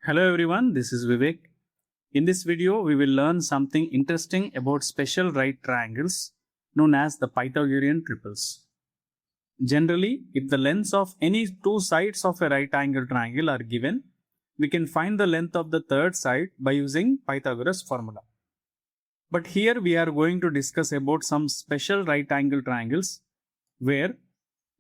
Hello everyone, this is Vivek. In this video, we will learn something interesting about special right triangles known as the Pythagorean triples. Generally, if the lengths of any two sides of a right angle triangle are given, we can find the length of the third side by using Pythagoras formula. But here we are going to discuss about some special right angle triangles where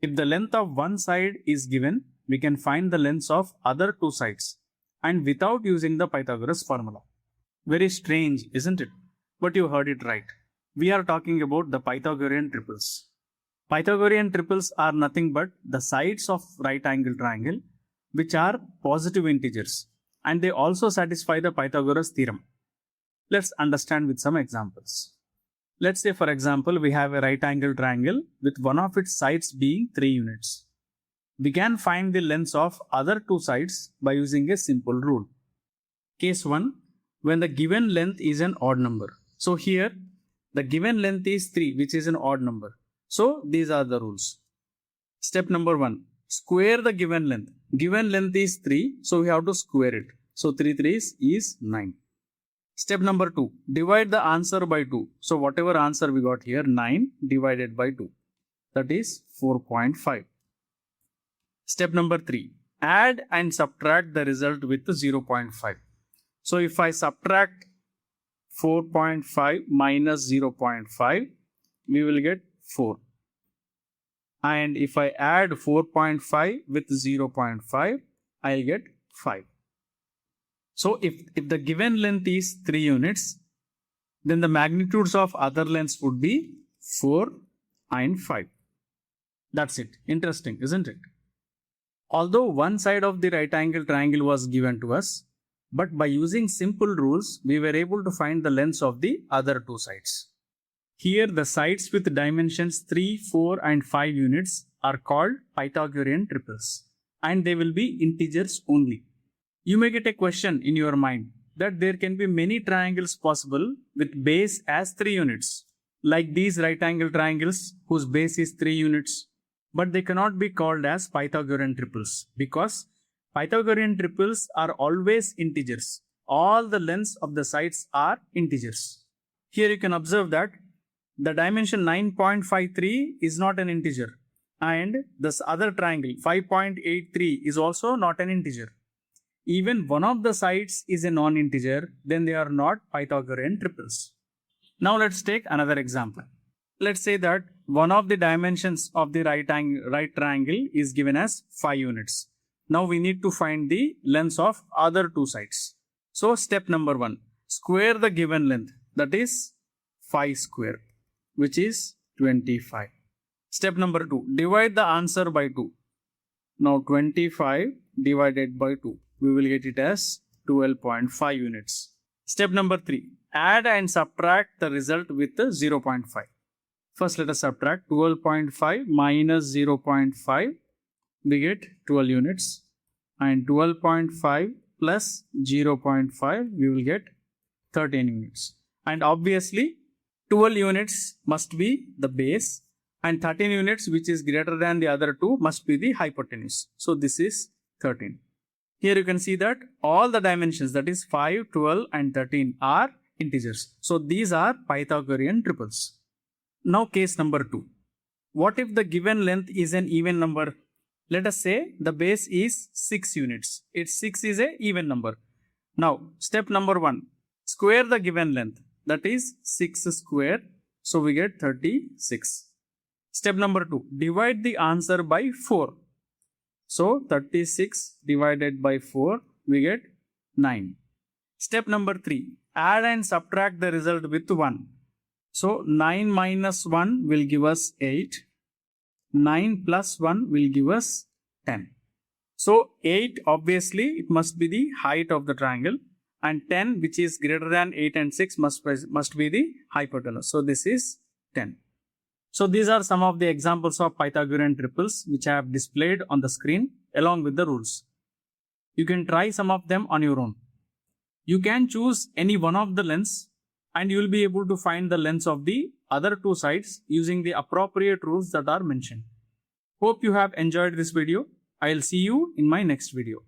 if the length of one side is given, we can find the lengths of other two sides and without using the Pythagoras formula. Very strange, isn't it? But you heard it right. We are talking about the Pythagorean triples. Pythagorean triples are nothing but the sides of right angle triangle which are positive integers, and they also satisfy the Pythagoras theorem. Let's understand with some examples. Let's say for example we have a right angle triangle with one of its sides being 3 units. We can find the lengths of other two sides by using a simple rule. Case 1, when the given length is an odd number. So here the given length is 3, which is an odd number. So these are the rules. Step number 1, square the given length. Given length is 3, so we have to square it. So 3 3s is 9. Step number 2, divide the answer by 2. So whatever answer we got here, 9 divided by 2, that is 4.5. Step number 3, add and subtract the result with 0.5. So if I subtract 4.5 minus 0.5, we will get 4. And if I add 4.5 with 0.5, I'll get 5. So if the given length is 3 units, then the magnitudes of other lengths would be 4 and 5. That's it. Interesting, isn't it? Although one side of the right angle triangle was given to us, but by using simple rules, we were able to find the lengths of the other two sides. Here, the sides with dimensions 3, 4 and 5 units are called Pythagorean triples, and they will be integers only. You may get a question in your mind that there can be many triangles possible with base as 3 units, like these right angle triangles whose base is 3 units. But they cannot be called as Pythagorean triples because Pythagorean triples are always integers. All the lengths of the sides are integers. Here you can observe that the dimension 9.53 is not an integer, and this other triangle 5.83 is also not an integer. Even one of the sides is a non-integer, then they are not Pythagorean triples. Now let's take another example. Let's say that one of the dimensions of the right triangle is given as 5 units. Now we need to find the lengths of other two sides. So step number 1, square the given length, that is 5 square, which is 25. Step number 2, divide the answer by 2. Now 25 divided by 2, we will get it as 12.5 units. Step number 3, add and subtract the result with 0.5. First, let us subtract 12.5 minus 0.5. We get 12 units. And 12.5 plus 0.5, we will get 13 units. And obviously, 12 units must be the base. And 13 units, which is greater than the other two, must be the hypotenuse. So this is 13. Here you can see that all the dimensions, that is 5, 12 and 13 are integers. So these are Pythagorean triples. Now case number 2. What if the given length is an even number? Let us say the base is 6 units. 6 is an even number. Now step number 1. Square the given length. That is 6 square. So we get 36. Step number 2. Divide the answer by 4. So 36 divided by 4, we get 9. Step number 3. Add and subtract the result with 1. So 9 minus 1 will give us 8. 9 plus 1 will give us 10. So 8, obviously it must be the height of the triangle, and 10, which is greater than 8 and 6, must be the hypotenuse. So this is 10. So these are some of the examples of Pythagorean triples which I have displayed on the screen along with the rules. You can try some of them on your own. You can choose any one of the lengths and you will be able to find the lengths of the other two sides using the appropriate rules that are mentioned. Hope you have enjoyed this video. I'll see you in my next video.